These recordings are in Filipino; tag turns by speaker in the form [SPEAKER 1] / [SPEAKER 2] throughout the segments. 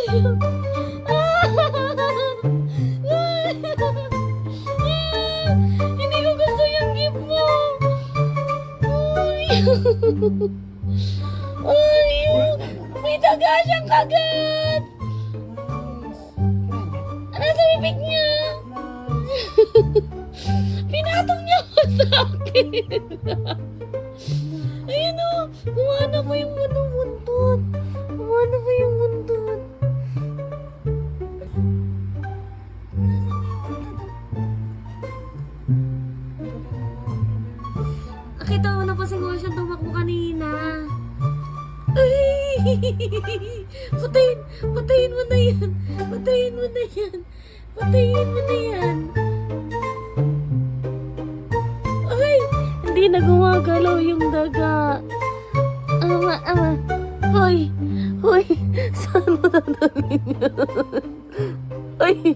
[SPEAKER 1] Hindi ko gusto yung gift mo. Ay, may daga siyang kagat. Ano sa bibig niya? Pinatong niya ko sa akin. Ayun o, kumana pa yung buntot. Kumana pa yung buntot. Nakita mo na pa siguro siya tumakbo kanina. Ay! Patayin mo na yan. Patayin mo na yan. Patayin mo na yan. Ay! Hindi na gumagalaw yung daga. Ama. Hoy! Saan mo dadalhin yan? Ay!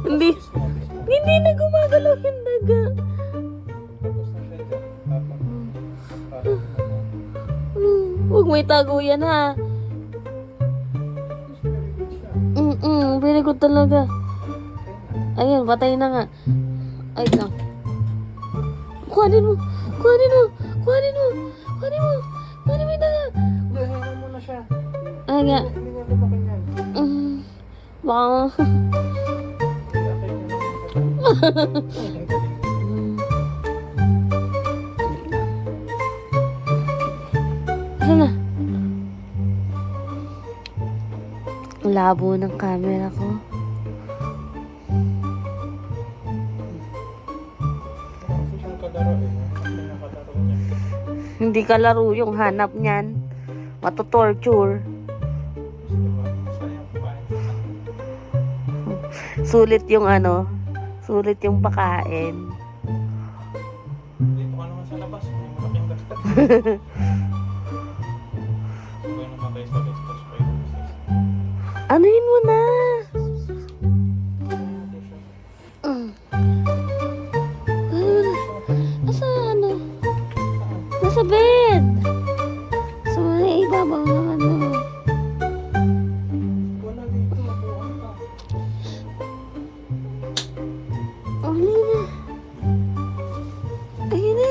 [SPEAKER 1] Hindi na gumagalaw yung daga. Huwag mo itago yan ha. Very good talaga. Ayun, patay na nga. Ay lang. Kuhanin mo yung daga.
[SPEAKER 2] Hayaan mo na siya.
[SPEAKER 1] Ay nga.
[SPEAKER 2] Hindi niya lumakin yan.
[SPEAKER 1] Baka Asan na? Labo ng camera ko.
[SPEAKER 2] Kasi siyang kalaro eh. Pinakalaro niya.
[SPEAKER 1] Hindi kalaro yung hanap niyan. Matotorture.
[SPEAKER 2] Diba? Sayang kumain.
[SPEAKER 1] Sulit yung sulit yung pakain.
[SPEAKER 2] Dito ka naman sa labas. May malaking dagat. Kaya namatay sa Lestos pa yun.
[SPEAKER 1] Anuhin mo na. Nasa nasa bed. Sa may ibabaw ng
[SPEAKER 2] Wala dito. Nakuha ka.
[SPEAKER 1] Ayun na.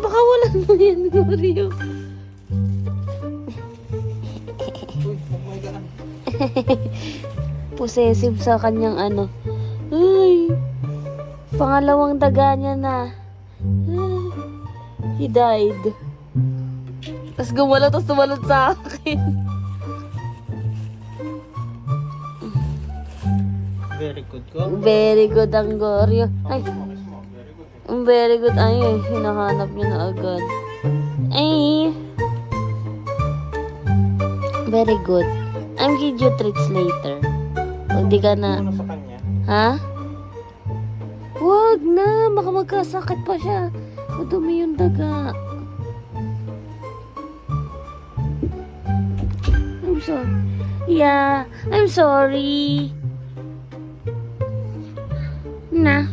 [SPEAKER 1] Baka wala mo yan, Goryo.
[SPEAKER 2] Uy, bumay ka na.
[SPEAKER 1] Possessive sa kanyang Ay, pangalawang daga niya na. He died. Tapos gumalaw, tapos tumalon sa akin.
[SPEAKER 2] Very good ko.
[SPEAKER 1] Very good ang Goryo. Ay,
[SPEAKER 2] Kiss mo. Very good eh.
[SPEAKER 1] very good. Ay, hinahanap niya na agad. Ay. Very good. I'm give you treats later. Pag di ka na...
[SPEAKER 2] Ano sa kanya?
[SPEAKER 1] Ha? Wag na. Baka magkasakit pa siya. Madumi yung daga. I'm sorry. Yeah, I'm sorry. Na.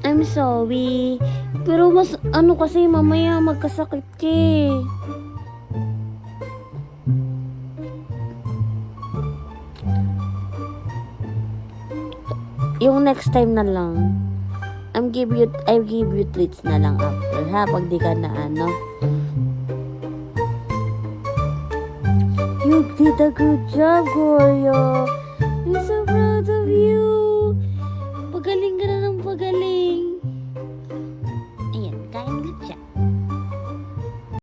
[SPEAKER 1] I'm sorry. Pero mas kasi mamaya magkasakit ka eh. Yung next time na lang, I give you treats na lang after ha, pag di ka na You did a good job, Goryo.